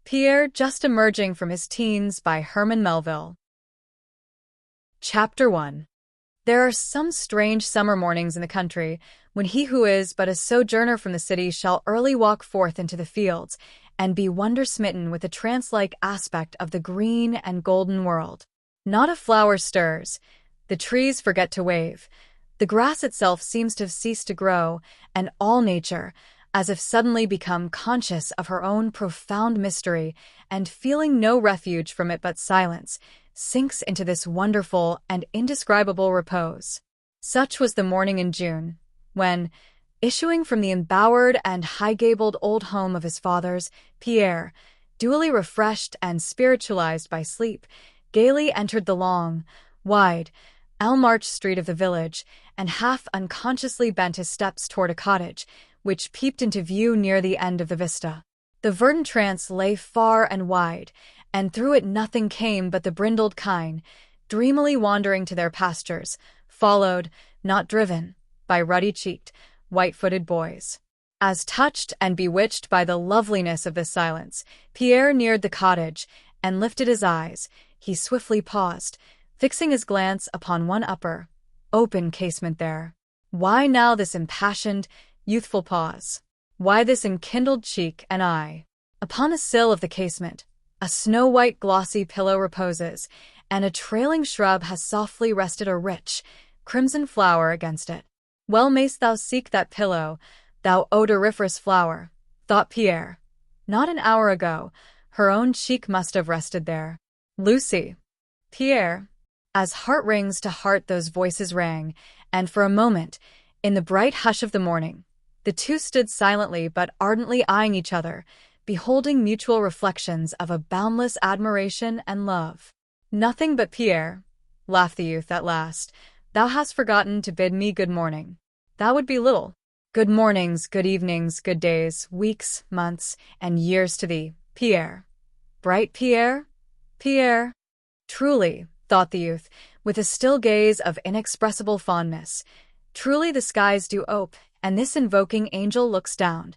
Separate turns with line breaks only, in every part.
Pierre just emerging from his teens by Herman Melville. Chapter 1. There are some strange summer mornings in the country, when he who is but a sojourner from the city shall early walk forth into the fields, and be wonder-smitten with the trance-like aspect of the green and golden world. Not a flower stirs, the trees forget to wave, the grass itself seems to have ceased to grow, and all nature, as if suddenly become conscious of her own profound mystery, and feeling no refuge from it but silence, sinks into this wonderful and indescribable repose. Such was the morning in June, when, issuing from the embowered and high-gabled old home of his fathers, Pierre, duly refreshed and spiritualized by sleep, gaily entered the long, wide, elm-arched street of the village, and half unconsciously bent his steps toward a cottage, which peeped into view near the end of the vista. The verdant trance lay far and wide, and through it nothing came but the brindled kine, dreamily wandering to their pastures, followed, not driven, by ruddy-cheeked, white-footed boys. As touched and bewitched by the loveliness of this silence, Pierre neared the cottage, and lifted his eyes. He swiftly paused, fixing his glance upon one upper, open casement there. Why now this impassioned, youthful pause? Why this enkindled cheek and eye? Upon the sill of the casement, a snow-white glossy pillow reposes, and a trailing shrub has softly rested a rich, crimson flower against it. Well mayst thou seek that pillow, thou odoriferous flower, thought Pierre. Not an hour ago, her own cheek must have rested there. Lucy. Pierre. As heart rings to heart those voices rang, and for a moment, in the bright hush of the morning, the two stood silently but ardently eyeing each other, beholding mutual reflections of a boundless admiration and love. Nothing but Pierre, laughed the youth at last. Thou hast forgotten to bid me good morning. That would be little. Good mornings, good evenings, good days, weeks, months, and years to thee, Pierre. Bright Pierre? Pierre. Truly, thought the youth, with a still gaze of inexpressible fondness, truly the skies do ope, and this invoking angel looks down.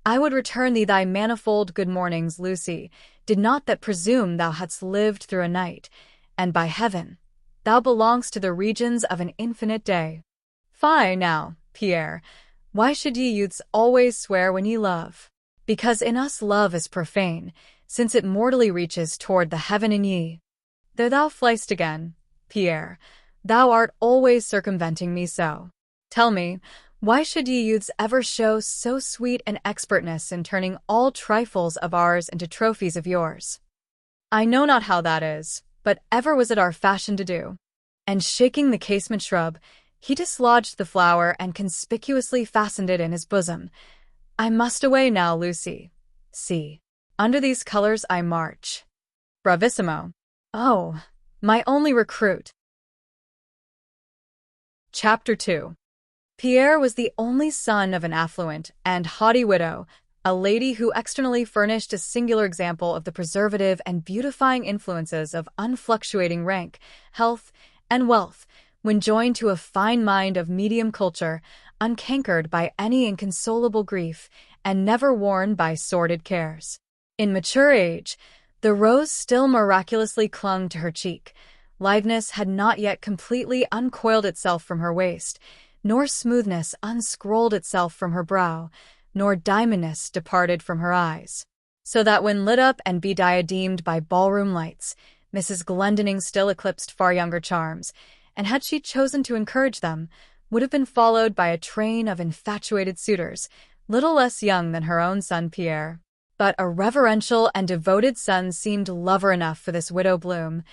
I would return thee thy manifold good mornings, Lucy, did not that presume thou hadst lived through a night, and by heaven, thou belongst to the regions of an infinite day. Fie now, Pierre, why should ye youths always swear when ye love? Because in us love is profane, since it mortally reaches toward the heaven in ye. There thou fliest again, Pierre, thou art always circumventing me so. Tell me, why should ye youths ever show so sweet an expertness in turning all trifles of ours into trophies of yours? I know not how that is, but ever was it our fashion to do. And shaking the casement shrub, he dislodged the flower and conspicuously fastened it in his bosom. I must away now, Lucy. See, under these colors I march. Bravissimo. Oh, my only recruit. Chapter 2. Pierre was the only son of an affluent and haughty widow, a lady who externally furnished a singular example of the preservative and beautifying influences of unfluctuating rank, health, and wealth, when joined to a fine mind of medium culture, uncankered by any inconsolable grief, and never worn by sordid cares. In mature age, the rose still miraculously clung to her cheek. Litheness had not yet completely uncoiled itself from her waist, nor smoothness unscrolled itself from her brow, nor diamondness departed from her eyes. So that when lit up and bediademed by ballroom lights, Mrs. Glendinning still eclipsed far younger charms, and had she chosen to encourage them, would have been followed by a train of infatuated suitors, little less young than her own son Pierre. But a reverential and devoted son seemed lover enough for this widow bloom,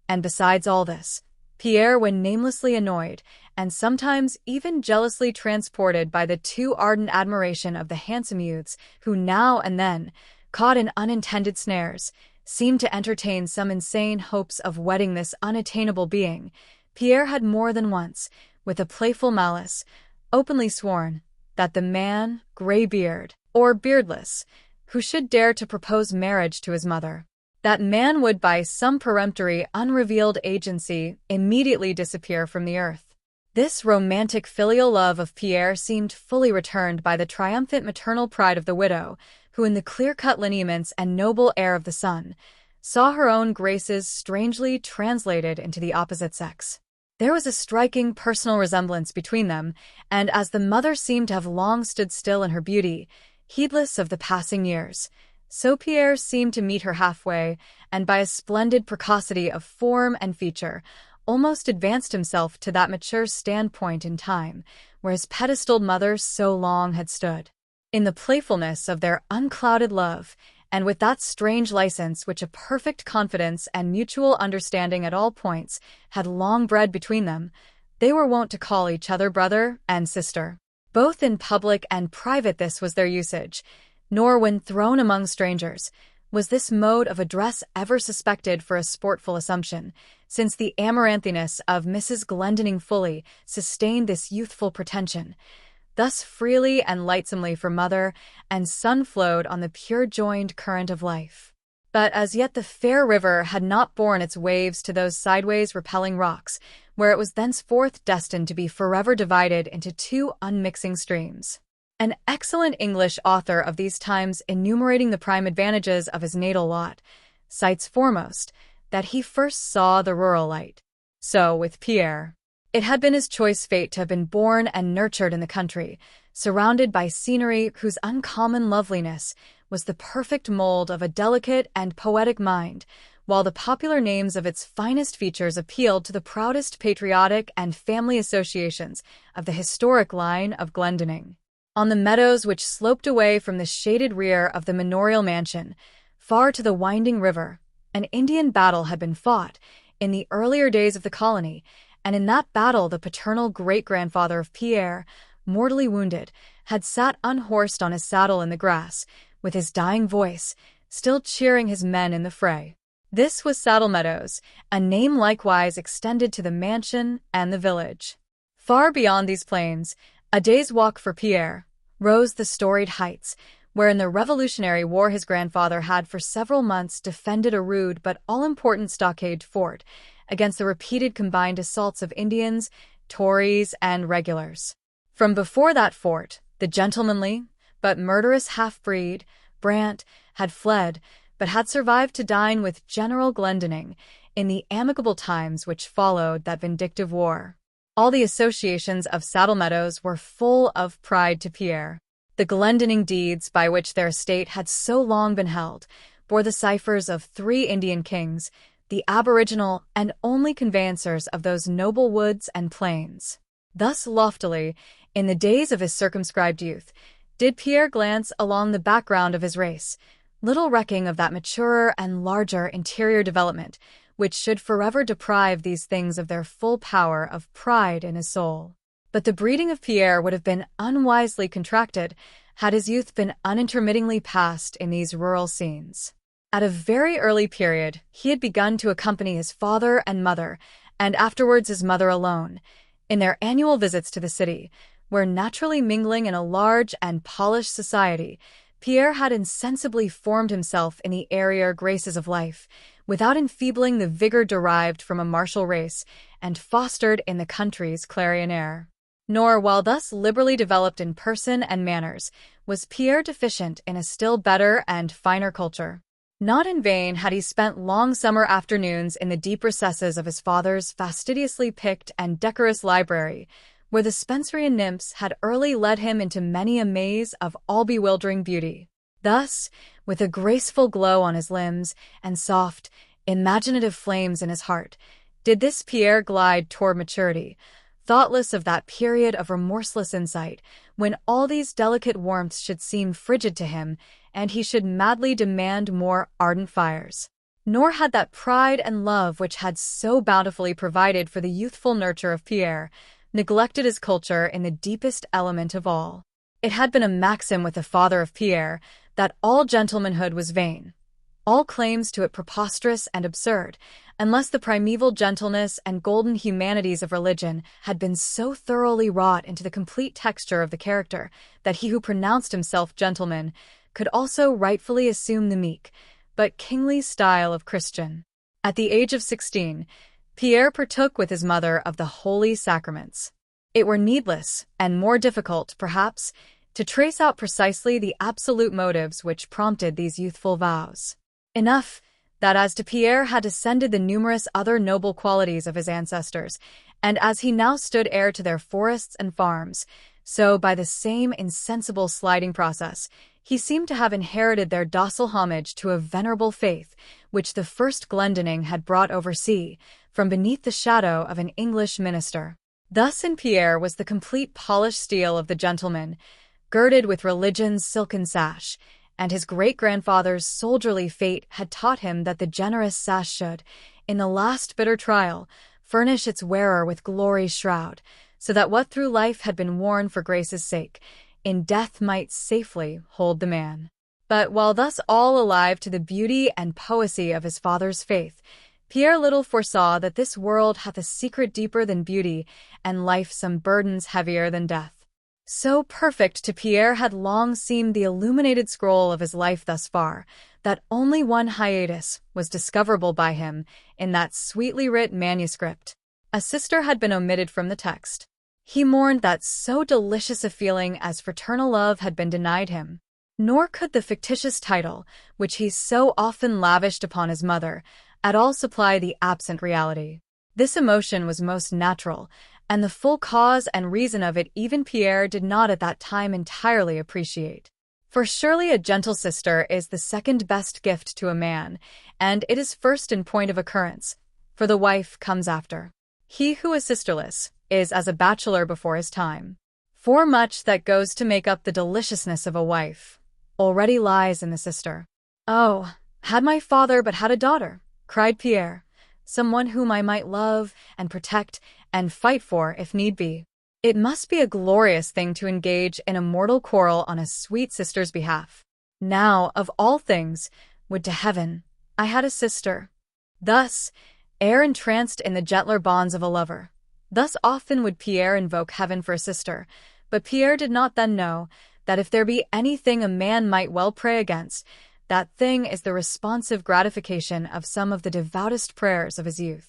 and besides all this, Pierre, when namelessly annoyed, and sometimes even jealously transported by the too ardent admiration of the handsome youths who now and then, caught in unintended snares, seemed to entertain some insane hopes of wedding this unattainable being, Pierre had more than once, with a playful malice, openly sworn that the man, gray-beard, or beardless, who should dare to propose marriage to his mother, that man would by some peremptory, unrevealed agency immediately disappear from the earth. This romantic filial love of Pierre seemed fully returned by the triumphant maternal pride of the widow, who in the clear-cut lineaments and noble air of the son, saw her own graces strangely translated into the opposite sex. There was a striking personal resemblance between them, and as the mother seemed to have long stood still in her beauty, heedless of the passing years, so Pierre seemed to meet her halfway, and by a splendid precocity of form and feature, almost advanced himself to that mature standpoint in time, where his pedestaled mother so long had stood. In the playfulness of their unclouded love, and with that strange license which a perfect confidence and mutual understanding at all points had long bred between them, they were wont to call each other brother and sister. Both in public and private this was their usage, nor when thrown among strangers was this mode of address ever suspected for a sportful assumption, since the amaranthiness of Mrs. Glendinning fully sustained this youthful pretension. Thus freely and lightsomely for mother and son flowed on the pure-joined current of life. But as yet the fair river had not borne its waves to those sideways repelling rocks, where it was thenceforth destined to be forever divided into two unmixing streams. An excellent English author of these times, enumerating the prime advantages of his natal lot, cites foremost that he first saw the rural light. So with Pierre. It had been his choice fate to have been born and nurtured in the country, surrounded by scenery whose uncommon loveliness was the perfect mold of a delicate and poetic mind, while the popular names of its finest features appealed to the proudest patriotic and family associations of the historic line of Glendinning. On the meadows which sloped away from the shaded rear of the manorial mansion, far to the winding river, an Indian battle had been fought in the earlier days of the colony, and in that battle the paternal great-grandfather of Pierre, mortally wounded, had sat unhorsed on his saddle in the grass, with his dying voice, still cheering his men in the fray. This was Saddle Meadows, a name likewise extended to the mansion and the village. Far beyond these plains, a day's walk for Pierre, rose the storied heights, where in the Revolutionary War his grandfather had for several months defended a rude but all-important stockade fort against the repeated combined assaults of Indians, Tories, and regulars. From before that fort, the gentlemanly but murderous half-breed, Brant, had fled, but had survived to dine with General Glendinning in the amicable times which followed that vindictive war. All the associations of Saddle Meadows were full of pride to Pierre. The Glendinning deeds by which their estate had so long been held bore the ciphers of 3 Indian kings, the aboriginal and only conveyancers of those noble woods and plains. Thus loftily, in the days of his circumscribed youth, did Pierre glance along the background of his race, little recking of that maturer and larger interior development, which should forever deprive these things of their full power of pride in his soul. But the breeding of Pierre would have been unwisely contracted had his youth been unintermittingly passed in these rural scenes. At a very early period, he had begun to accompany his father and mother, and afterwards his mother alone, in their annual visits to the city, where naturally mingling in a large and polished society, Pierre had insensibly formed himself in the airier graces of life, without enfeebling the vigor derived from a martial race and fostered in the country's clarion air. Nor, while thus liberally developed in person and manners, was Pierre deficient in a still better and finer culture. Not in vain had he spent long summer afternoons in the deep recesses of his father's fastidiously picked and decorous library, where the Spencerian nymphs had early led him into many a maze of all-bewildering beauty. Thus, with a graceful glow on his limbs and soft, imaginative flames in his heart, did this Pierre glide toward maturity, thoughtless of that period of remorseless insight when all these delicate warmths should seem frigid to him and he should madly demand more ardent fires. Nor had that pride and love which had so bountifully provided for the youthful nurture of Pierre neglected his culture in the deepest element of all. It had been a maxim with the father of Pierre that all gentlemanhood was vain, all claims to it preposterous and absurd, unless the primeval gentleness and golden humanities of religion had been so thoroughly wrought into the complete texture of the character that he who pronounced himself gentleman could also rightfully assume the meek, but kingly style of Christian. At the age of 16, Pierre partook with his mother of the holy sacraments. It were needless, and more difficult, perhaps, to trace out precisely the absolute motives which prompted these youthful vows. Enough that as to Pierre had descended the numerous other noble qualities of his ancestors, and as he now stood heir to their forests and farms, so by the same insensible sliding process, he seemed to have inherited their docile homage to a venerable faith which the first Glendinning had brought oversea from beneath the shadow of an English minister. Thus in Pierre was the complete polished steel of the gentleman, girded with religion's silken sash, and his great-grandfather's soldierly fate had taught him that the generous sash should, in the last bitter trial, furnish its wearer with glory's shroud, so that what through life had been worn for grace's sake, in death might safely hold the man. But while thus all alive to the beauty and poesy of his father's faith, Pierre little foresaw that this world hath a secret deeper than beauty, and life some burdens heavier than death. So perfect to Pierre had long seemed the illuminated scroll of his life thus far, that only one hiatus was discoverable by him in that sweetly writ manuscript. A sister had been omitted from the text. He mourned that so delicious a feeling as fraternal love had been denied him. Nor could the fictitious title, which he so often lavished upon his mother, at all supply the absent reality. This emotion was most natural, and the full cause and reason of it even Pierre did not at that time entirely appreciate. For surely a gentle sister is the second best gift to a man, and it is first in point of occurrence, for the wife comes after. He who is sisterless is as a bachelor before his time. For much that goes to make up the deliciousness of a wife already lies in the sister. "Oh, had my father but had a daughter," cried Pierre, "someone whom I might love and protect and fight for if need be. It must be a glorious thing to engage in a mortal quarrel on a sweet sister's behalf. Now, of all things, would to heaven I had a sister." Thus, ere entranced in the gentler bonds of a lover, thus often would Pierre invoke heaven for a sister, but Pierre did not then know that if there be anything a man might well pray against, that thing is the responsive gratification of some of the devoutest prayers of his youth.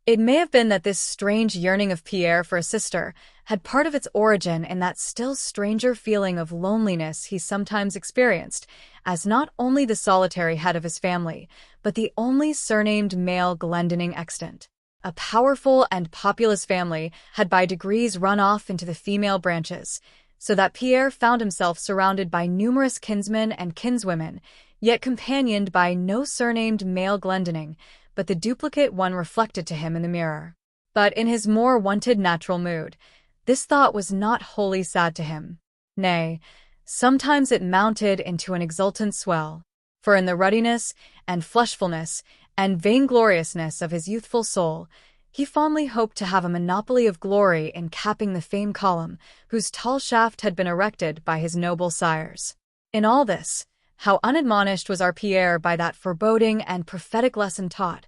It may have been that this strange yearning of Pierre for a sister had part of its origin in that still stranger feeling of loneliness he sometimes experienced, as not only the solitary head of his family, but the only surnamed male Glendinning extant. A powerful and populous family had by degrees run off into the female branches, so that Pierre found himself surrounded by numerous kinsmen and kinswomen, yet companioned by no surnamed male Glendinning, but the duplicate one reflected to him in the mirror. But in his more wonted natural mood, this thought was not wholly sad to him. Nay, sometimes it mounted into an exultant swell, for in the ruddiness and fleshfulness and vaingloriousness of his youthful soul, he fondly hoped to have a monopoly of glory in capping the famed column whose tall shaft had been erected by his noble sires. In all this, how unadmonished was our Pierre by that foreboding and prophetic lesson taught,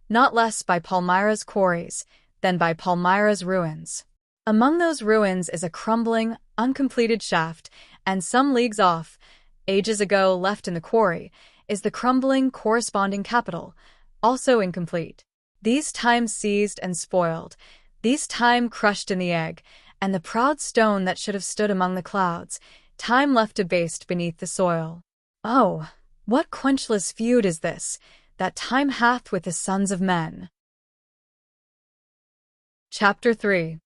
not less by Palmyra's quarries than by Palmyra's ruins. Among those ruins is a crumbling, uncompleted shaft, and some leagues off, ages ago left in the quarry, is the crumbling corresponding capital, also incomplete. These time seized and spoiled, these time crushed in the egg, and the proud stone that should have stood among the clouds, time left debased beneath the soil. Oh, what quenchless feud is this, that time hath with the sons of men? Chapter 3.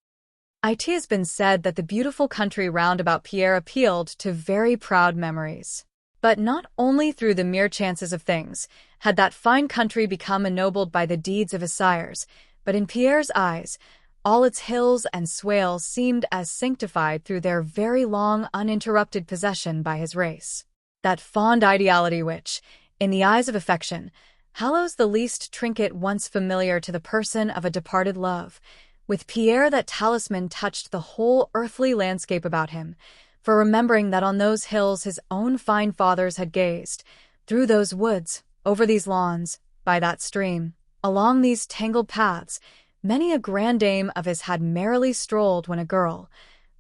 It has been said that the beautiful country round about Pierre appealed to very proud memories. But not only through the mere chances of things had that fine country become ennobled by the deeds of his sires, but in Pierre's eyes, all its hills and swales seemed as sanctified through their very long uninterrupted possession by his race. That fond ideality which, in the eyes of affection, hallows the least trinket once familiar to the person of a departed love, with Pierre that talisman touched the whole earthly landscape about him, for remembering that on those hills his own fine fathers had gazed, through those woods, over these lawns, by that stream, along these tangled paths, many a grand dame of his had merrily strolled when a girl.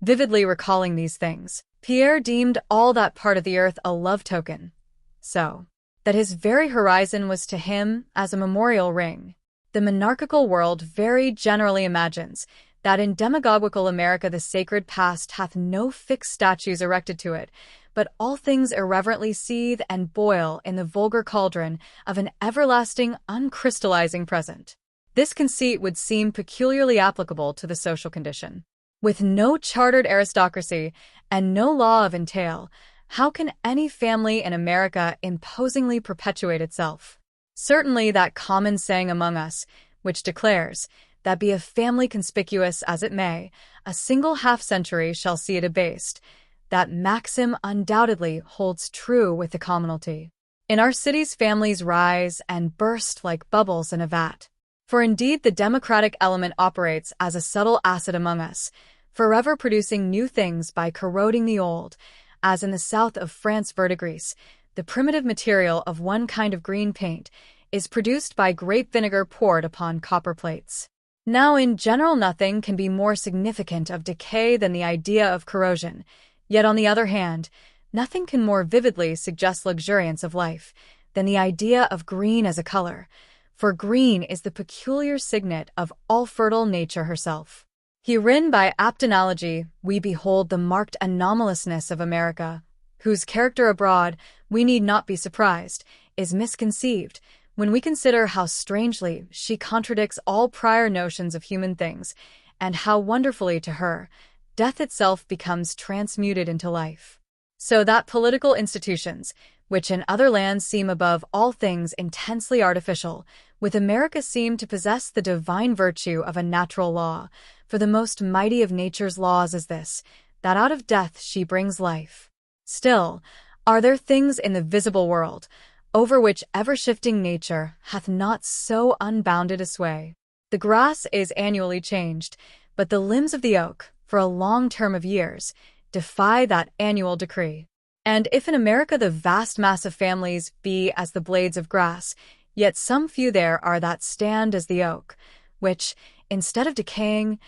Vividly recalling these things, Pierre deemed all that part of the earth a love token, so that his very horizon was to him as a memorial ring. The monarchical world very generally imagines that in demagogical America the sacred past hath no fixed statues erected to it, but all things irreverently seethe and boil in the vulgar cauldron of an everlasting uncrystallizing present. This conceit would seem peculiarly applicable to the social condition. With no chartered aristocracy and no law of entail, how can any family in America imposingly perpetuate itself? Certainly that common saying among us, which declares that be a family conspicuous as it may, a single half-century shall see it abased, that maxim undoubtedly holds true with the commonalty. In our cities families rise and burst like bubbles in a vat. For indeed the democratic element operates as a subtle acid among us, forever producing new things by corroding the old, as in the south of France verdigris, the primitive material of one kind of green paint is produced by grape vinegar poured upon copper plates. Now in general nothing can be more significant of decay than the idea of corrosion, yet on the other hand, nothing can more vividly suggest luxuriance of life than the idea of green as a color, for green is the peculiar signet of all fertile nature herself. Herein by apt analogy we behold the marked anomalousness of America, whose character abroad, we need not be surprised, is misconceived, when we consider how strangely she contradicts all prior notions of human things, and how wonderfully to her, death itself becomes transmuted into life. So that political institutions, which in other lands seem above all things intensely artificial, with America seem to possess the divine virtue of a natural law, for the most mighty of nature's laws is this, that out of death she brings life. Still, are there things in the visible world, over which ever-shifting nature hath not so unbounded a sway? The grass is annually changed, but the limbs of the oak, for a long term of years, defy that annual decree. And if in America the vast mass of families be as the blades of grass, yet some few there are that stand as the oak, which, instead of decaying,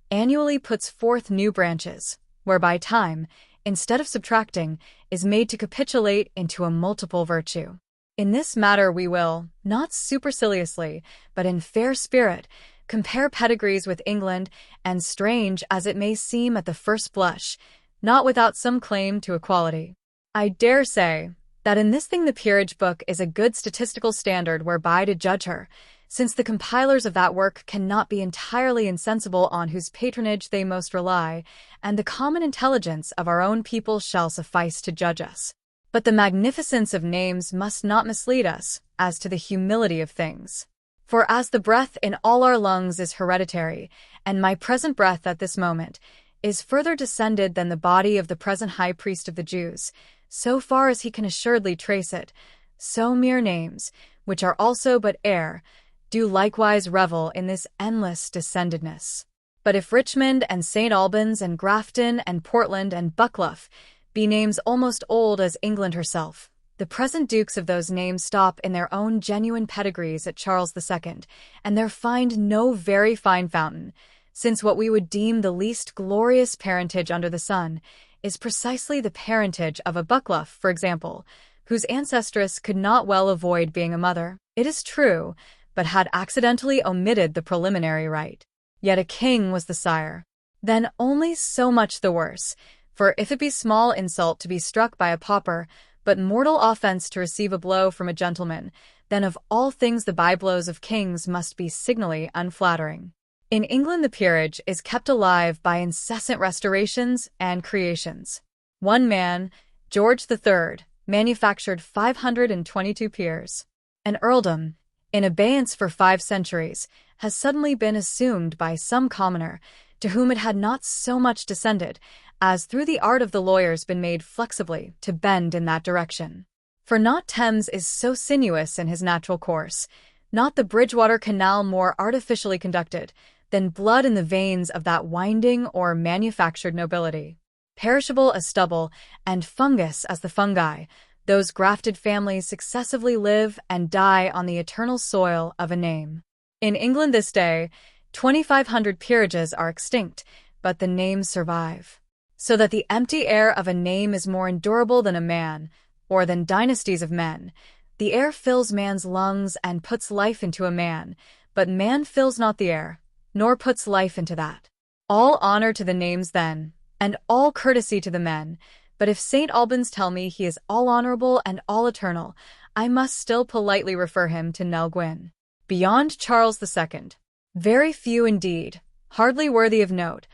annually puts forth new branches, whereby time, instead of subtracting, is made to capitulate into a multiple virtue. In this matter we will, not superciliously, but in fair spirit, compare pedigrees with England, and strange as it may seem at the first blush, not without some claim to equality. I dare say that in this thing the Peerage Book is a good statistical standard whereby to judge her, since the compilers of that work cannot be entirely insensible on whose patronage they most rely, and the common intelligence of our own people shall suffice to judge us. But the magnificence of names must not mislead us as to the humility of things. For as the breath in all our lungs is hereditary, and my present breath at this moment is further descended than the body of the present high priest of the Jews, so far as he can assuredly trace it, so mere names, which are also but air, do likewise revel in this endless descendedness. But if Richmond and St. Albans and Grafton and Portland and Buccleuch be names almost old as England herself, the present dukes of those names stop in their own genuine pedigrees at Charles II, and there find no very fine fountain, since what we would deem the least glorious parentage under the sun is precisely the parentage of a Buccleuch, for example, whose ancestress could not well avoid being a mother, it is true, but had accidentally omitted the preliminary rite. Yet a king was the sire. Then only so much the worse, for if it be small insult to be struck by a pauper, but mortal offense to receive a blow from a gentleman, then of all things the byblows of kings must be signally unflattering. In England the peerage is kept alive by incessant restorations and creations. One man, George III, manufactured 522 peers. An earldom, in abeyance for 5 centuries, has suddenly been assumed by some commoner, to whom it had not so much descended, as through the art of the lawyers been made flexibly to bend in that direction. For not Thames is so sinuous in his natural course, not the Bridgewater Canal more artificially conducted, than blood in the veins of that winding or manufactured nobility. Perishable as stubble, and fungus as the fungi, those grafted families successively live and die on the eternal soil of a name. In England this day, 2,500 peerages are extinct, but the names survive. So that the empty air of a name is more endurable than a man, or than dynasties of men. The air fills man's lungs and puts life into a man, but man fills not the air, nor puts life into that. All honor to the names then, and all courtesy to the men, but if St. Albans tell me he is all honorable and all eternal, I must still politely refer him to Nell Gwyn. Beyond Charles II, very few indeed, hardly worthy of note,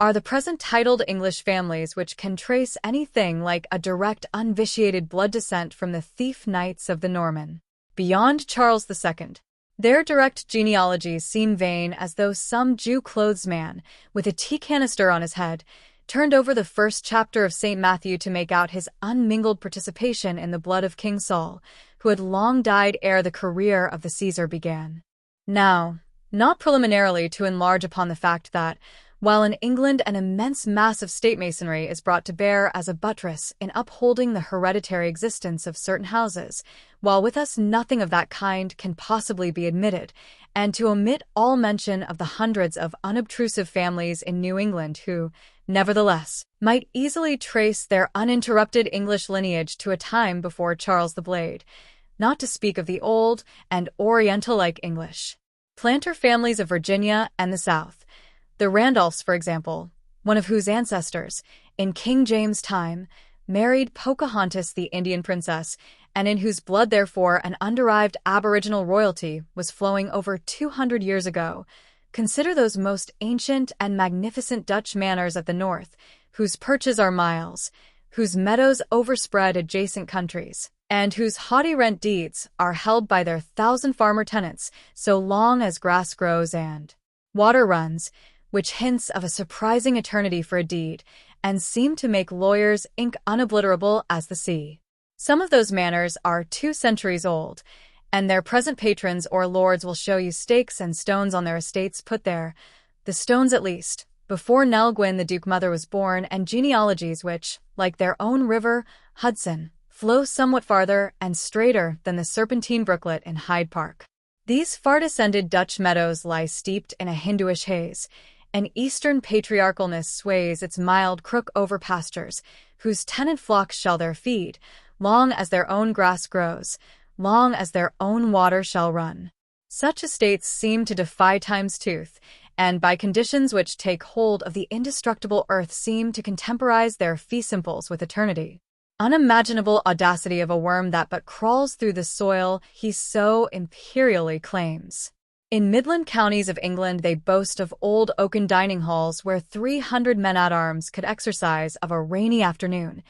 are the present titled English families which can trace anything like a direct unvitiated blood descent from the thief knights of the Norman. Beyond Charles II, their direct genealogies seem vain, as though some Jew-clothes man, with a tea canister on his head, turned over the first chapter of St. Matthew to make out his unmingled participation in the blood of King Saul, who had long died ere the career of the Caesar began. Now, not preliminarily to enlarge upon the fact that, while in England an immense mass of state masonry is brought to bear as a buttress in upholding the hereditary existence of certain houses, while with us nothing of that kind can possibly be admitted, and to omit all mention of the hundreds of unobtrusive families in New England who, nevertheless, might easily trace their uninterrupted English lineage to a time before Charles the Blade, not to speak of the old and Oriental-like English planter families of Virginia and the South, the Randolphs, for example, one of whose ancestors, in King James' time, married Pocahontas the Indian princess, and in whose blood therefore an underived aboriginal royalty was flowing over 200 years ago. Consider those most ancient and magnificent Dutch manors at the north, whose perches are miles, whose meadows overspread adjacent countries, and whose haughty rent deeds are held by their 1,000 farmer tenants so long as grass grows and water runs, which hints of a surprising eternity for a deed, and seem to make lawyers' ink unobliterable as the sea. Some of those manors are 2 centuries old, and their present patrons or lords will show you stakes and stones on their estates put there, the stones at least, before Nell Gwyn the Duke Mother was born, and genealogies which, like their own river, Hudson, flow somewhat farther and straighter than the serpentine brooklet in Hyde Park. These far-descended Dutch meadows lie steeped in a Hinduish haze, and Eastern patriarchalness sways its mild crook over pastures, whose tenant flocks shall there feed, long as their own grass grows, long as their own water shall run. Such estates seem to defy time's tooth, and by conditions which take hold of the indestructible earth seem to contemporize their fee simples with eternity. Unimaginable audacity of a worm that but crawls through the soil he so imperially claims. In Midland counties of England they boast of old oaken dining halls where 300 men-at-arms could exercise of a rainy afternoon,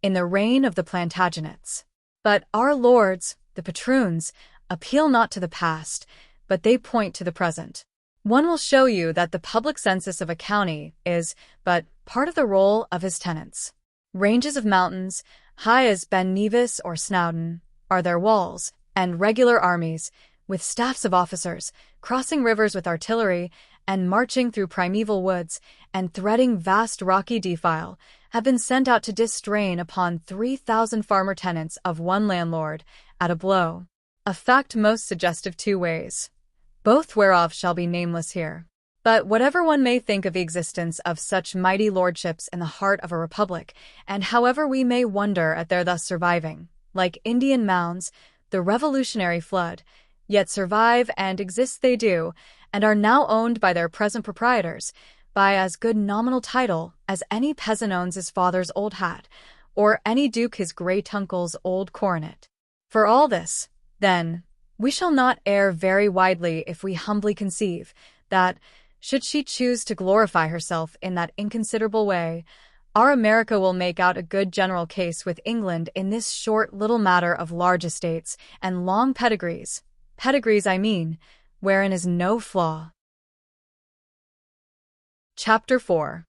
in the reign of the Plantagenets. But our lords, the patroons, appeal not to the past, but they point to the present. One will show you that the public census of a county is but part of the roll of his tenants. Ranges of mountains, high as Ben Nevis or Snowdon, are their walls, and regular armies, with staffs of officers, crossing rivers with artillery, and marching through primeval woods, and threading vast rocky defile, have been sent out to distrain upon 3,000 farmer tenants of one landlord, at a blow. A fact most suggestive 2 ways, both whereof shall be nameless here. But whatever one may think of the existence of such mighty lordships in the heart of a republic, and however we may wonder at their thus surviving, like Indian mounds, the Revolutionary flood, yet survive and exist they do, and are now owned by their present proprietors, by as good nominal title as any peasant owns his father's old hat, or any duke his great-uncle's old coronet. For all this, then, we shall not err very widely if we humbly conceive that, should she choose to glorify herself in that inconsiderable way, our America will make out a good general case with England in this short little matter of large estates and long pedigrees, I mean, wherein is no flaw. Chapter 4.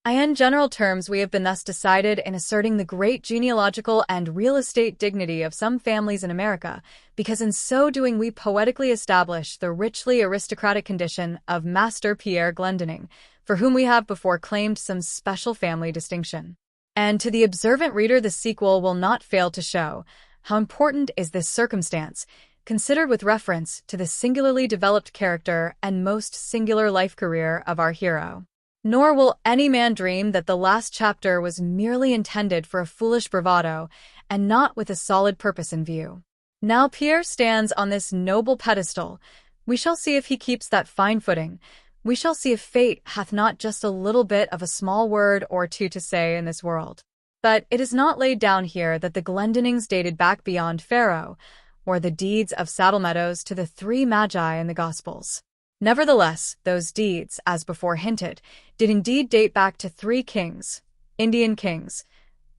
In general terms, we have been thus decided in asserting the great genealogical and real estate dignity of some families in America, because in so doing we poetically establish the richly aristocratic condition of Master Pierre Glendinning, for whom we have before claimed some special family distinction. And to the observant reader the sequel will not fail to show how important is this circumstance, considered with reference to the singularly developed character and most singular life career of our hero. Nor will any man dream that the last chapter was merely intended for a foolish bravado, and not with a solid purpose in view. Now Pierre stands on this noble pedestal. We shall see if he keeps that fine footing, We shall see if fate hath not just a little bit of a small word or two to say in this world. But it is not laid down here that the Glendinnings dated back beyond Pharaoh, or the deeds of Saddle Meadows to the three magi in the Gospels. Nevertheless, those deeds, as before hinted, did indeed date back to three kings, Indian kings,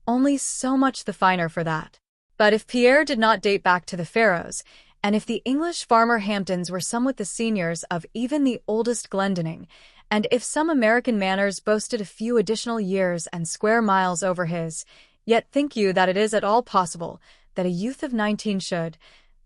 only so much the finer for that. But if Pierre did not date back to the pharaohs, and if the English farmer Hampdens were somewhat the seniors of even the oldest Glendinning, and if some American manors boasted a few additional years and square miles over his, yet think you that it is at all possible that a youth of 19 should,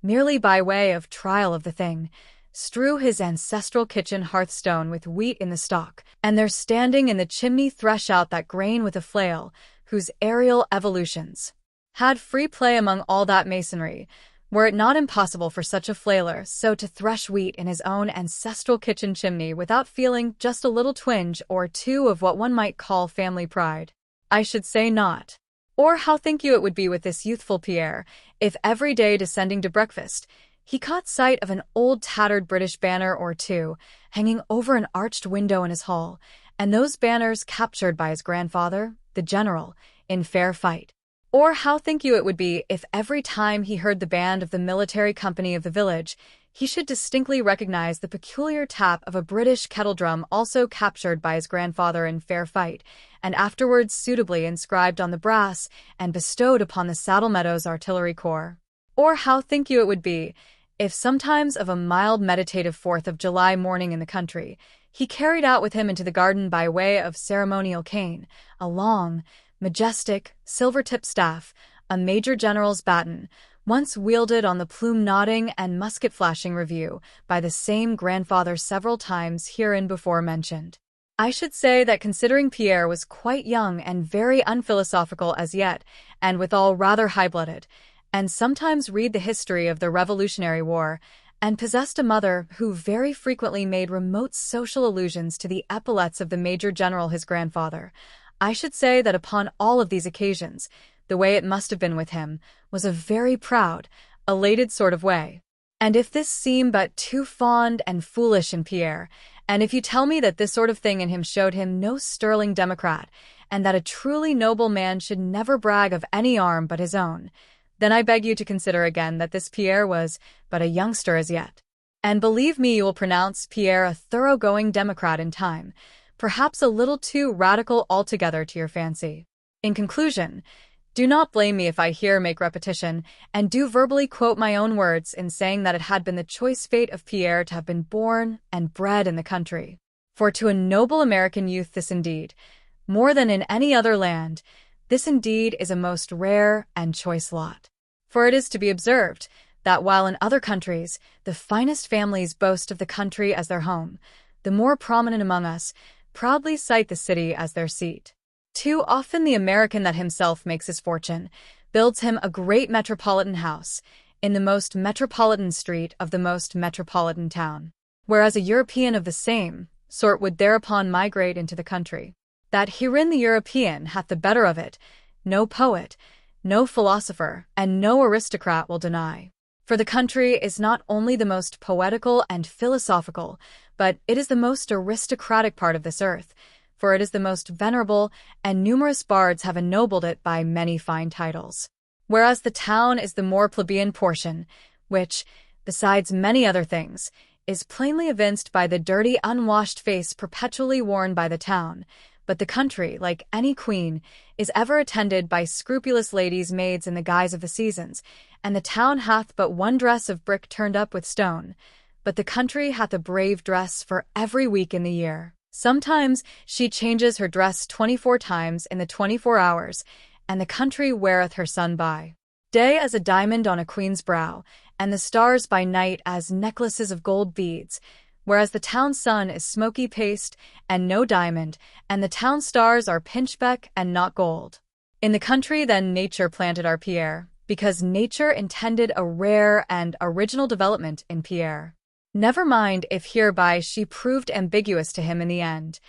merely by way of trial of the thing, strew his ancestral kitchen hearthstone with wheat in the stalk, and there standing in the chimney thresh out that grain with a flail, whose aerial evolutions had free play among all that masonry, were it not impossible for such a flailer so to thresh wheat in his own ancestral kitchen chimney without feeling just a little twinge or two of what one might call family pride? I should say not. Or how think you it would be with this youthful Pierre, if every day descending to breakfast, he caught sight of an old tattered British banner or two hanging over an arched window in his hall, and those banners captured by his grandfather, the general, in fair fight? Or how think you it would be if every time he heard the band of the military company of the village, he should distinctly recognize the peculiar tap of a British kettledrum also captured by his grandfather in fair fight, and afterwards suitably inscribed on the brass and bestowed upon the Saddle Meadows Artillery Corps? Or how think you it would be if sometimes of a mild meditative 4th of July morning in the country, he carried out with him into the garden by way of ceremonial cane a long, majestic, silver-tipped staff, a major general's baton, once wielded on the plume-nodding and musket-flashing review by the same grandfather several times herein before mentioned? I should say that considering Pierre was quite young and very unphilosophical as yet, and withal rather high-blooded, and sometimes read the history of the Revolutionary War, and possessed a mother who very frequently made remote social allusions to the epaulettes of the major general his grandfather, I should say that upon all of these occasions, the way it must have been with him was a very proud, elated sort of way. And if this seem but too fond and foolish in Pierre, and if you tell me that this sort of thing in him showed him no sterling democrat, and that a truly noble man should never brag of any arm but his own, then I beg you to consider again that this Pierre was but a youngster as yet. And believe me, you will pronounce Pierre a thoroughgoing democrat in time, perhaps a little too radical altogether to your fancy. In conclusion, do not blame me if I here make repetition, and do verbally quote my own words in saying that it had been the choice fate of Pierre to have been born and bred in the country. For to a noble American youth this indeed, more than in any other land, this indeed is a most rare and choice lot. For it is to be observed that while in other countries the finest families boast of the country as their home, the more prominent among us proudly cite the city as their seat. Too often the American that himself makes his fortune builds him a great metropolitan house in the most metropolitan street of the most metropolitan town, whereas a European of the same sort would thereupon migrate into the country. That herein the European hath the better of it, no poet, no philosopher, and no aristocrat will deny. For the country is not only the most poetical and philosophical, but it is the most aristocratic part of this earth, for it is the most venerable, and numerous bards have ennobled it by many fine titles. Whereas the town is the more plebeian portion, which, besides many other things, is plainly evinced by the dirty, unwashed face perpetually worn by the town, but the country, like any queen, is ever attended by scrupulous ladies' maids in the guise of the seasons, and the town hath but one dress of brick turned up with stone, but the country hath a brave dress for every week in the year. Sometimes she changes her dress 24 times in the 24 hours, and the country weareth her sun by day as a diamond on a queen's brow, and the stars by night as necklaces of gold beads, whereas the town sun is smoky paste and no diamond, and the town stars are pinchbeck and not gold. In the country then nature planted our Pierre, because nature intended a rare and original development in Pierre. Never mind if hereby she proved ambiguous to him in the end.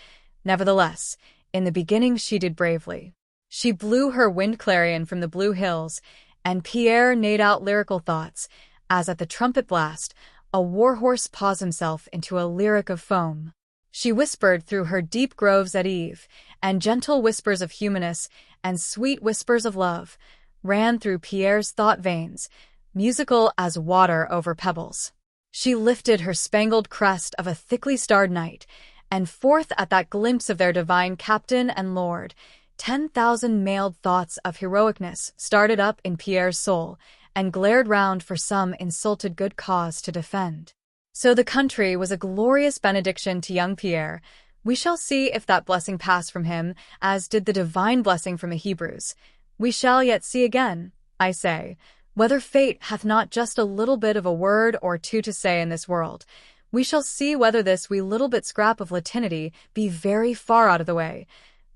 Nevertheless, in the beginning she did bravely. She blew her wind clarion from the blue hills, and Pierre neighed out lyrical thoughts, as at the trumpet blast, a warhorse paws himself into a lyric of foam. She whispered through her deep groves at eve, and gentle whispers of humaness and sweet whispers of love ran through Pierre's thought veins, musical as water over pebbles. She lifted her spangled crest of a thickly starred night, and forth at that glimpse of their divine captain and lord, 10,000 mailed thoughts of heroicness started up in Pierre's soul, and glared round for some insulted good cause to defend. So the country was a glorious benediction to young Pierre. We shall see if that blessing passed from him, as did the divine blessing from the Hebrews. We shall yet see again, I say, whether fate hath not just a little bit of a word or two to say in this world. We shall see whether this wee little bit scrap of Latinity be very far out of the way.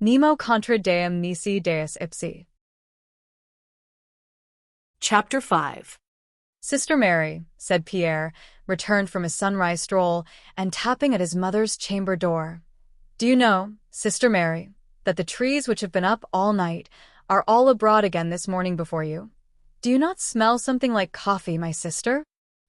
Nemo contra deum nisi deus ipsi.
Chapter 5.
Sister Mary, said Pierre, returned from his sunrise stroll and tapping at his mother's chamber door. Do you know, Sister Mary, that the trees which have been up all night are all abroad again this morning before you? Do you not smell something like coffee, my sister?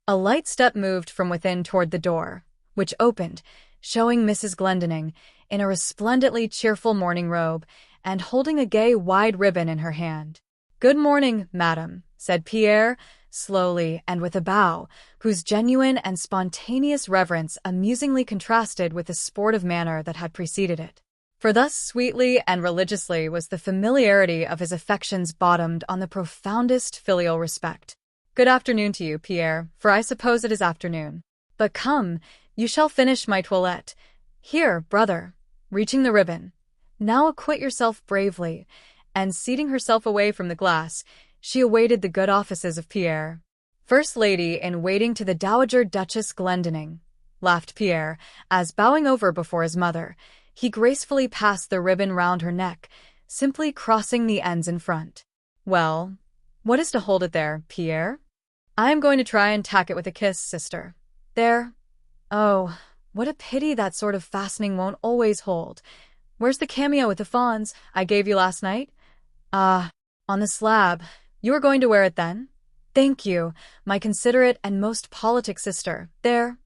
A light step moved from within toward the door, which opened, showing Mrs. Glendinning in a resplendently cheerful morning robe and holding a gay wide ribbon in her hand. Good morning, madam, said Pierre, slowly and with a bow, whose genuine and spontaneous reverence amusingly contrasted with the sportive manner that had preceded it. For thus sweetly and religiously was the familiarity of his affections bottomed on the profoundest filial respect. Good afternoon to you, Pierre, for I suppose it is afternoon. But come, you shall finish my toilette. Here, brother, reaching the ribbon. Now acquit yourself bravely, and seating herself away from the glass, she awaited the good offices of Pierre. First lady in waiting to the Dowager Duchess Glendinning, laughed Pierre, as bowing over before his mother, he gracefully passed the ribbon round her neck, simply crossing the ends in front. Well, what is to hold it there, Pierre? I am going to try and tack it with a kiss, sister. There. Oh, what a pity that sort of fastening won't always hold. Where's the cameo with the fawns I gave you last night? Ah, on the slab. You are going to wear it then? Thank you, my considerate and most politic sister. There.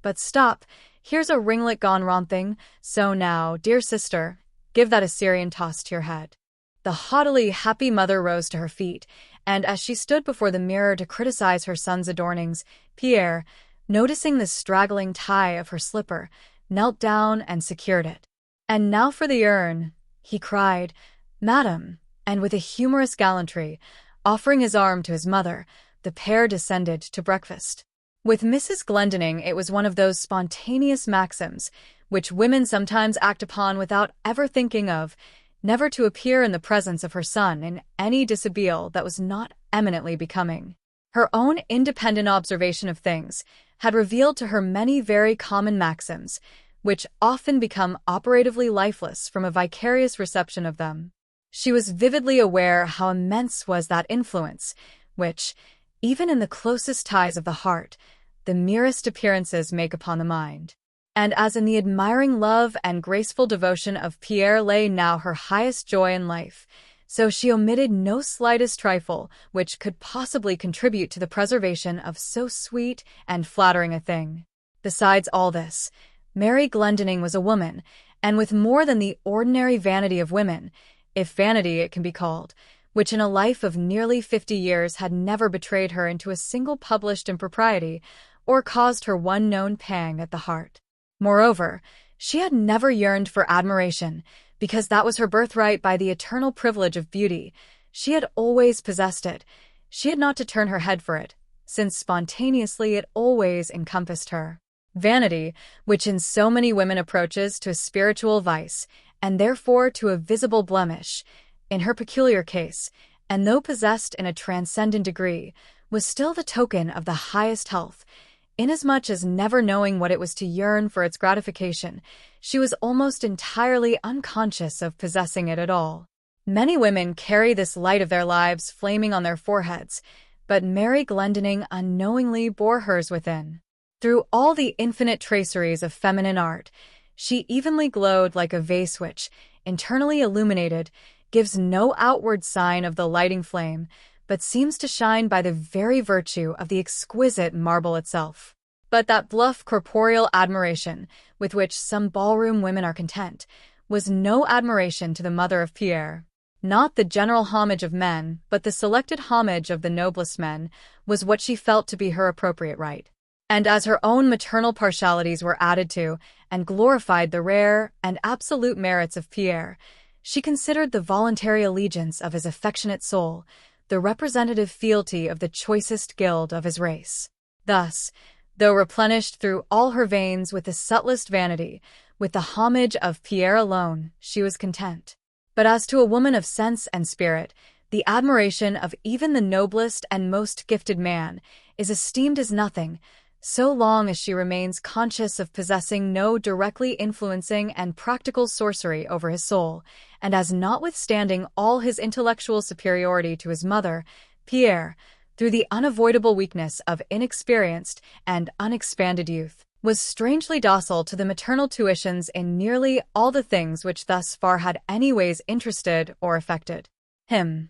But stop, here's a ringlet gone romping, so now, dear sister, give that Assyrian toss to your head. The haughtily happy mother rose to her feet, and as she stood before the mirror to criticize her son's adornings, Pierre, noticing the straggling tie of her slipper, knelt down and secured it. And now for the urn, he cried, Madam, and with a humorous gallantry, offering his arm to his mother, the pair descended to breakfast. With Mrs. Glendinning it was one of those spontaneous maxims, which women sometimes act upon without ever thinking of, never to appear in the presence of her son in any dishabille that was not eminently becoming. Her own independent observation of things had revealed to her many very common maxims, which often become operatively lifeless from a vicarious reception of them. She was vividly aware how immense was that influence, which, even in the closest ties of the heart, the merest appearances make upon the mind. And as in the admiring love and graceful devotion of Pierre lay now her highest joy in life, so she omitted no slightest trifle which could possibly contribute to the preservation of so sweet and flattering a thing. Besides all this, Mary Glendinning was a woman, and with more than the ordinary vanity of women, if vanity it can be called, which in a life of nearly 50 years had never betrayed her into a single published impropriety, or caused her one known pang at the heart. Moreover, she had never yearned for admiration, because that was her birthright by the eternal privilege of beauty. She had always possessed it. She had not to turn her head for it, since spontaneously it always encompassed her. Vanity, which in so many women approaches to a spiritual vice, and therefore to a visible blemish, in her peculiar case, and though possessed in a transcendent degree, was still the token of the highest health, inasmuch as never knowing what it was to yearn for its gratification, she was almost entirely unconscious of possessing it at all. Many women carry this light of their lives flaming on their foreheads, but Mary Glendinning unknowingly bore hers within. Through all the infinite traceries of feminine art, she evenly glowed like a vase which, internally illuminated, gives no outward sign of the lighting flame, but seems to shine by the very virtue of the exquisite marble itself. But that bluff corporeal admiration, with which some ballroom women are content, was no admiration to the mother of Pierre. Not the general homage of men, but the selected homage of the noblest men, was what she felt to be her appropriate right. And as her own maternal partialities were added to and glorified the rare and absolute merits of Pierre, she considered the voluntary allegiance of his affectionate soul the representative fealty of the choicest guild of his race. Thus, though replenished through all her veins with the subtlest vanity, with the homage of Pierre alone, she was content. But as to a woman of sense and spirit, the admiration of even the noblest and most gifted man is esteemed as nothing, so long as she remains conscious of possessing no directly influencing and practical sorcery over his soul, and as notwithstanding all his intellectual superiority to his mother, Pierre, through the unavoidable weakness of inexperienced and unexpanded youth, was strangely docile to the maternal tuitions in nearly all the things which thus far had anyways interested or affected him.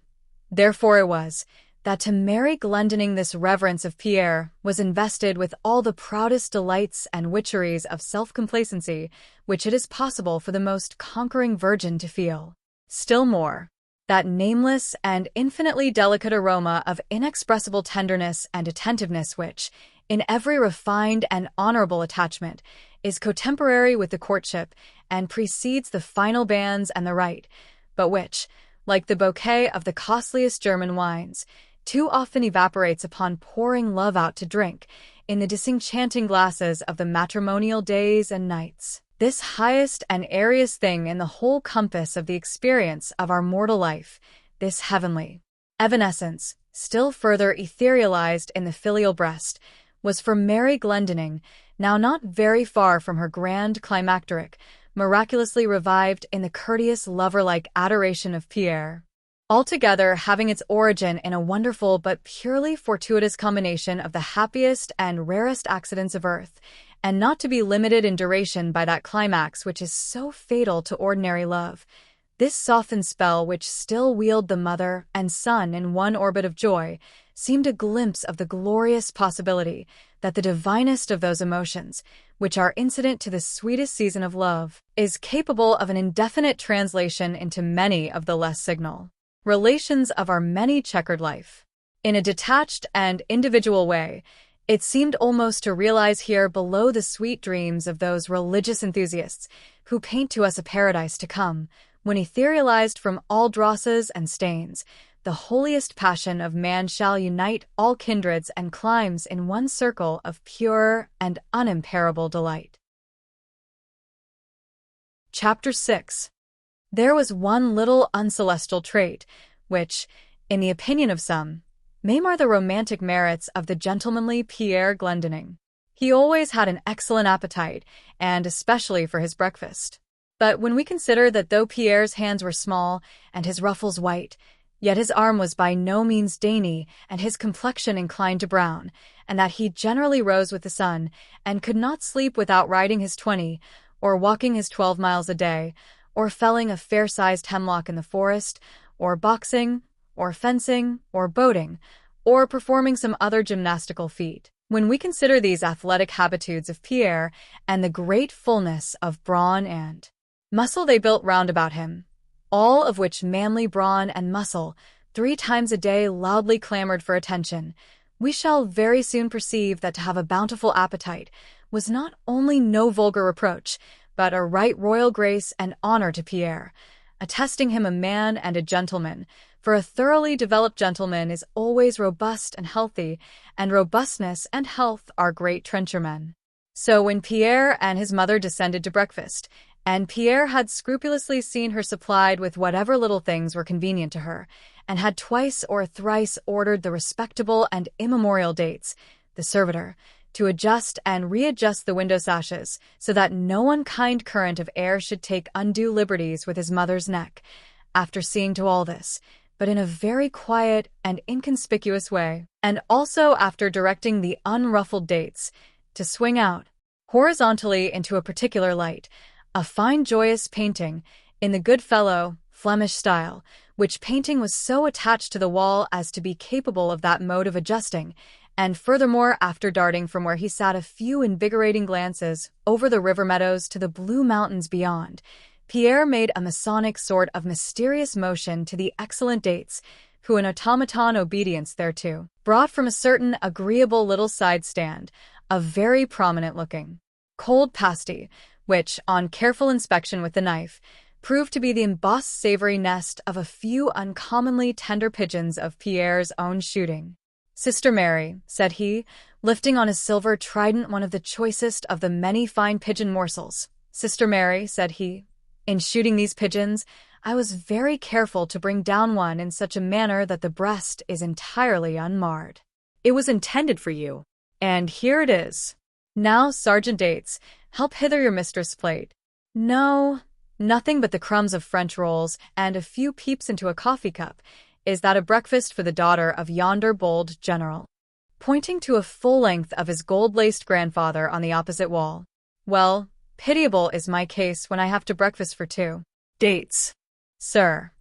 Therefore it was that to Mary Glendinning this reverence of Pierre was invested with all the proudest delights and witcheries of self-complacency which it is possible for the most conquering virgin to feel. Still more, that nameless and infinitely delicate aroma of inexpressible tenderness and attentiveness which, in every refined and honorable attachment, is cotemporary with the courtship and precedes the final banns and the rite, but which, like the bouquet of the costliest German wines, too often evaporates upon pouring love out to drink in the disenchanting glasses of the matrimonial days and nights. This highest and airiest thing in the whole compass of the experience of our mortal life, this heavenly evanescence, still further etherealized in the filial breast, was for Mary Glendinning, now not very far from her grand climacteric, miraculously revived in the courteous lover-like adoration of Pierre. Altogether having its origin in a wonderful but purely fortuitous combination of the happiest and rarest accidents of earth, and not to be limited in duration by that climax which is so fatal to ordinary love. This softened spell which still wheeled the mother and son in one orbit of joy seemed a glimpse of the glorious possibility that the divinest of those emotions, which are incident to the sweetest season of love, is capable of an indefinite translation into many of the less signal relations of our many-checkered life. In a detached and individual way, it seemed almost to realize here below the sweet dreams of those religious enthusiasts who paint to us a paradise to come, when etherealized from all drosses and stains, the holiest passion of man shall unite all kindreds and climes in one circle of pure and unimpairable delight. Chapter 6. There was one little uncelestial trait, which, in the opinion of some, may mar the romantic merits of the gentlemanly Pierre Glendinning. He always had an excellent appetite, and especially for his breakfast. But when we consider that though Pierre's hands were small and his ruffles white, yet his arm was by no means dainty and his complexion inclined to brown, and that he generally rose with the sun and could not sleep without riding his 20, or walking his 12 miles a day, or felling a fair-sized hemlock in the forest, or boxing, or fencing, or boating, or performing some other gymnastical feat. When we consider these athletic habitudes of Pierre and the great fullness of brawn and muscle they built round about him, all of which manly brawn and muscle 3 times a day loudly clamored for attention, we shall very soon perceive that to have a bountiful appetite was not only no vulgar reproach, but a right royal grace and honor to Pierre, attesting him a man and a gentleman, for a thoroughly developed gentleman is always robust and healthy, and robustness and health are great trenchermen. So when Pierre and his mother descended to breakfast, and Pierre had scrupulously seen her supplied with whatever little things were convenient to her, and had twice or thrice ordered the respectable and immemorial dates, the servitor, to adjust and readjust the window sashes, so that no unkind current of air should take undue liberties with his mother's neck. After seeing to all this, but in a very quiet and inconspicuous way, and also after directing the unruffled dates to swing out horizontally into a particular light, a fine joyous painting, in the good fellow, Flemish style, which painting was so attached to the wall as to be capable of that mode of adjusting, and furthermore, after darting from where he sat a few invigorating glances over the river meadows to the blue mountains beyond, Pierre made a Masonic sort of mysterious motion to the excellent Dates, who in automaton obedience thereto, brought from a certain agreeable little side stand a very prominent-looking cold pasty, which, on careful inspection with the knife, proved to be the embossed savory nest of a few uncommonly tender pigeons of Pierre's own shooting. "Sister Mary," said he, lifting on his silver trident one of the choicest of the many fine pigeon morsels. "Sister Mary," said he, "in shooting these pigeons, I was very careful to bring down one in such a manner that the breast is entirely unmarred. It was intended for you, and here it is. Now, Sergeant Dates, help hither your mistress' plate. No, nothing but the crumbs of French rolls and a few peeps into a coffee cup. Is that a breakfast for the daughter of yonder bold general?" Pointing to a full length of his gold-laced grandfather on the opposite wall. "Well, pitiable is my case when I have to breakfast for two. Dates. Sir,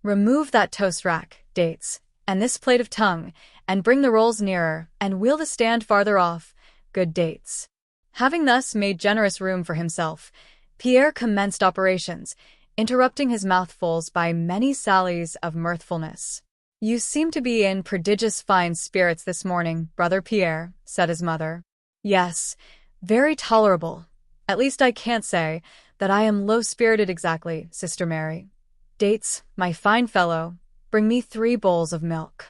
remove that toast rack, Dates, and this plate of tongue, and bring the rolls nearer, and wheel the stand farther off, good Dates." Having thus made generous room for himself, Pierre commenced operations, interrupting his mouthfuls by many sallies of mirthfulness. "You seem to be in prodigious fine spirits this morning, brother Pierre," said his mother. "Yes, very tolerable. At least I can't say that I am low-spirited exactly, Sister Mary. Dates, my fine fellow, bring me 3 bowls of milk."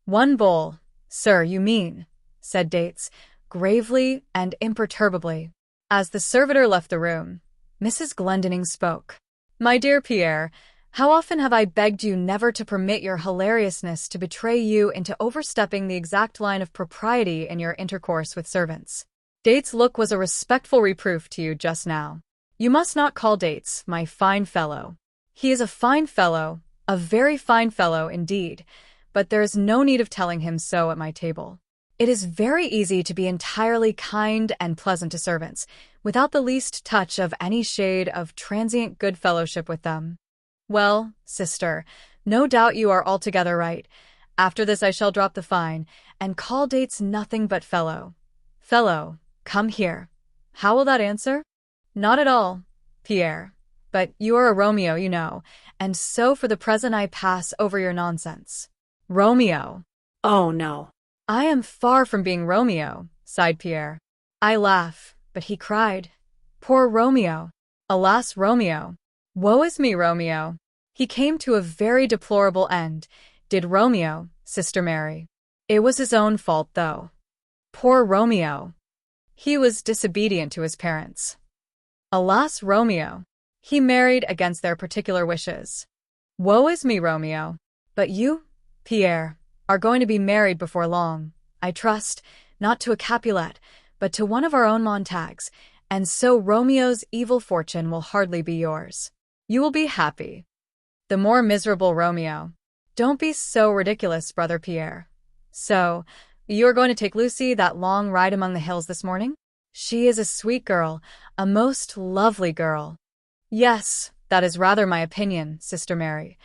"1 bowl, sir, you mean," said Dates, gravely and imperturbably. As the servitor left the room, Mrs. Glendinning spoke. "My dear Pierre, how often have I begged you never to permit your hilariousness to betray you into overstepping the exact line of propriety in your intercourse with servants. Dates' look was a respectful reproof to you just now. You must not call Dates my fine fellow. He is a fine fellow, a very fine fellow indeed, but there is no need of telling him so at my table. It is very easy to be entirely kind and pleasant to servants, without the least touch of any shade of transient good fellowship with them. Well, sister, no doubt you are altogether right. After this I shall drop the fine, and call Dates nothing but fellow. Fellow, come here. How will that answer?" "Not at all, Pierre. But you are a Romeo, you know, and so for the present I pass over your nonsense." "Romeo?
Oh, no."
"I am far from being Romeo," sighed Pierre. "I laugh, but he cried, 'Poor Romeo! Alas, Romeo! Woe is me, Romeo! He came to a very deplorable end, did Romeo, Sister Mary. It was his own fault, though. Poor Romeo! He was disobedient to his parents. Alas, Romeo! He married against their particular wishes. Woe is me, Romeo! But you, Pierre, are going to be married before long, I trust, not to a Capulet, but to one of our own Montagues, and so Romeo's evil fortune will hardly be yours. You will be happy. The more miserable Romeo. Don't be so ridiculous, brother Pierre. So, you are going to take Lucy that long ride among the hills this morning? She is a sweet girl, a most lovely girl." "Yes, that is rather my opinion, Sister Mary.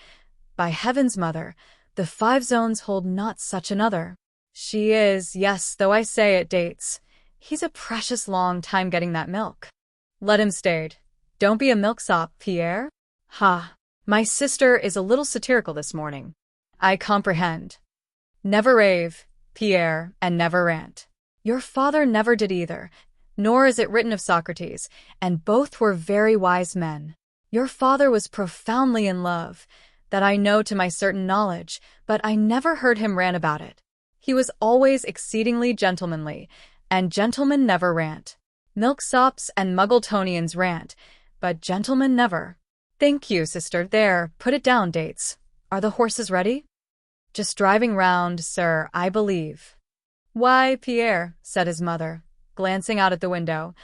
By heavens, mother, the 5 zones hold not such another. She is, yes, though I say it, Dates. He's a precious long time getting that milk. Let him stay. Don't be a milksop, Pierre." "Ha, my sister is a little satirical this morning. I comprehend. Never rave, Pierre, and never rant. Your father never did either, nor is it written of Socrates, and both were very wise men. Your father was profoundly in love, that I know to my certain knowledge, but I never heard him rant about it. He was always exceedingly gentlemanly, and gentlemen never rant. Milksops and Muggletonians rant, but gentlemen never. Thank you, sister. There, put it down, Dates. Are the horses ready?" "Just driving round, sir, I believe." "Why, Pierre," said his mother, glancing out at the window,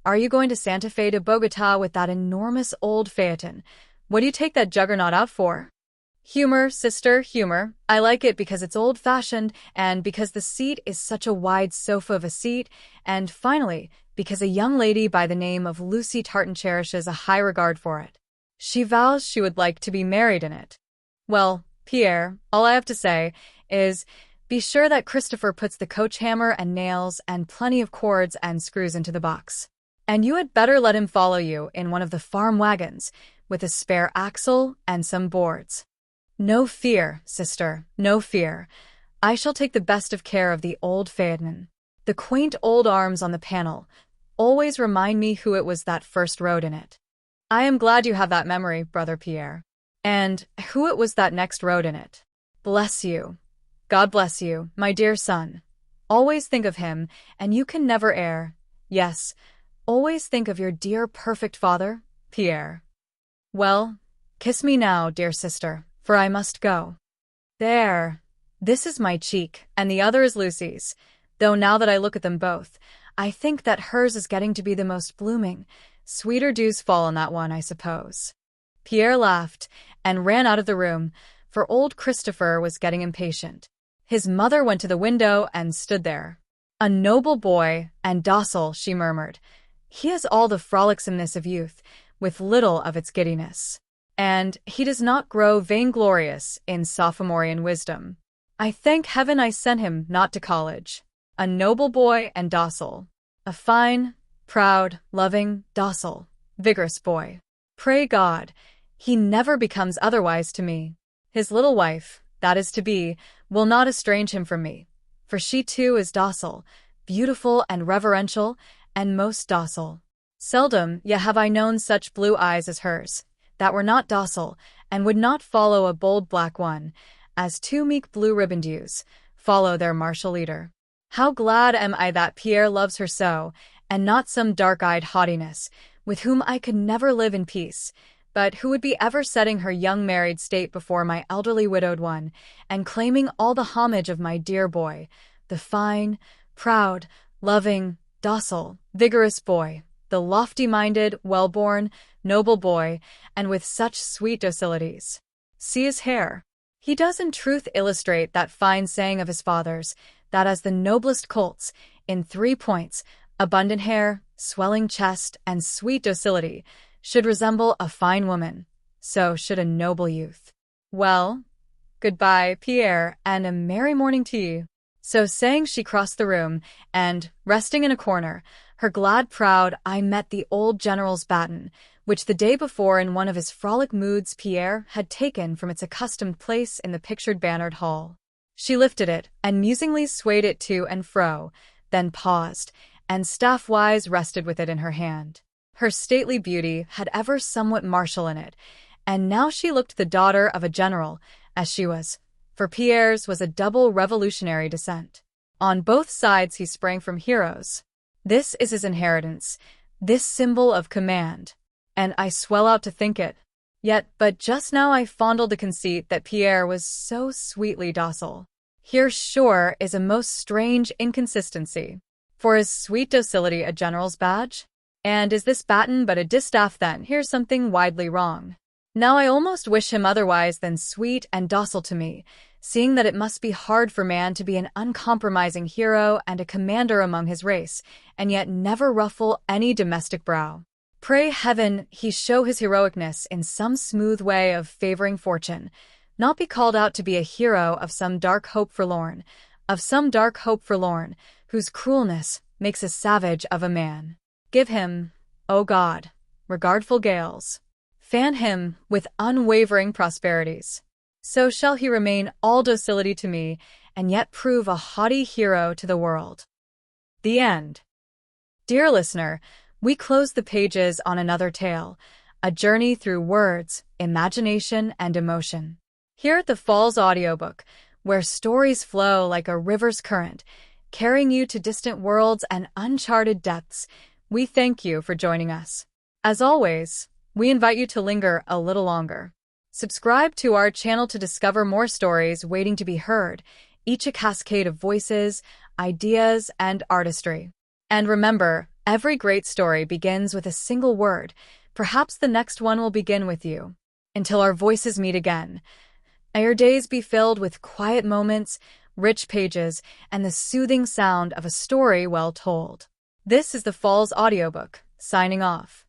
"are you going to Santa Fe to Bogota with that enormous old phaeton? What do you take that juggernaut out for?" "Humor, sister, humor. I like it because it's old-fashioned, and because the seat is such a wide sofa of a seat, and finally, because a young lady by the name of Lucy Tartan cherishes a high regard for it. She vows she would like to be married in it. Well, Pierre, all I have to say is, Be sure that Christopher puts the coach hammer and nails and plenty of cords and screws into the box. And you had better let him follow you in one of the farm wagons, with a spare axle and some boards. No fear, sister, no fear. I shall take the best of care of the old Phaeton. The quaint old arms on the panel always remind me who it was that first rode in it. I am glad you have that memory, Brother Pierre. And who it was that next rode in it. Bless you. God bless you, my dear son. Always think of him, and you can never err. Yes, always think of your dear perfect father, Pierre. Well, kiss me now, dear sister, for I must go. There. This is my cheek, and the other is Lucy's, though now that I look at them both, I think that hers is getting to be the most blooming. Sweeter dews fall on that one, I suppose. Pierre laughed and ran out of the room, for old Christopher was getting impatient. His mother went to the window and stood there. A noble boy, and docile, she murmured. He has all the frolicsomeness of youth, with little of its giddiness. And he does not grow vainglorious in sophomorean wisdom. I thank heaven I sent him not to college. A noble boy and docile. A fine, proud, loving, docile, vigorous boy. Pray God, he never becomes otherwise to me. His little wife, that is to be, will not estrange him from me, for she too is docile, beautiful and reverential, and most docile. Seldom yet have I known such blue eyes as hers, that were not docile, and would not follow a bold black one, as two meek blue ribbondews follow their martial leader. How glad am I that Pierre loves her so, and not some dark-eyed haughtiness, with whom I could never live in peace, but who would be ever setting her young married state before my elderly widowed one, and claiming all the homage of my dear boy, the fine, proud, loving, docile, vigorous boy, the lofty-minded, well-born, noble boy, and with such sweet docilities. See his hair. He does in truth illustrate that fine saying of his father's, that as the noblest colts, in 3 points, abundant hair, swelling chest, and sweet docility, should resemble a fine woman, so should a noble youth. Well, goodbye, Pierre, and a merry morning to you. So saying, she crossed the room, and, resting in a corner, her glad proud eye met the old general's baton, which the day before in one of his frolic moods Pierre had taken from its accustomed place in the pictured bannered hall. She lifted it, and musingly swayed it to and fro, then paused, and staff-wise rested with it in her hand. Her stately beauty had ever somewhat martial in it, and now she looked the daughter of a general, as she was, for Pierre's was a double revolutionary descent. On both sides he sprang from heroes. This is his inheritance, this symbol of command, and I swell out to think it. Yet but just now I fondled the conceit that Pierre was so sweetly docile. Here sure is a most strange inconsistency. For is sweet docility a general's badge? And is this baton but a distaff then? Here's something widely wrong. Now I almost wish him otherwise than sweet and docile to me, seeing that it must be hard for man to be an uncompromising hero and a commander among his race, and yet never ruffle any domestic brow. Pray heaven he show his heroicness in some smooth way of favoring fortune, not be called out to be a hero of some dark hope forlorn, whose cruelness makes a savage of a man. Give him, O God, regardful gales. Fan him with unwavering prosperities. So shall he remain all docility to me, and yet prove a haughty hero to the world. The end. Dear listener, we close the pages on another tale, a journey through words, imagination, and emotion. Here at the Falls Audiobook, where stories flow like a river's current, carrying you to distant worlds and uncharted depths, we thank you for joining us. As always, we invite you to linger a little longer. Subscribe to our channel to discover more stories waiting to be heard, each a cascade of voices, ideas, and artistry. And remember, every great story begins with a single word. Perhaps the next one will begin with you. Until our voices meet again, may your days be filled with quiet moments, rich pages, and the soothing sound of a story well told. This is the Falls Audiobook, signing off.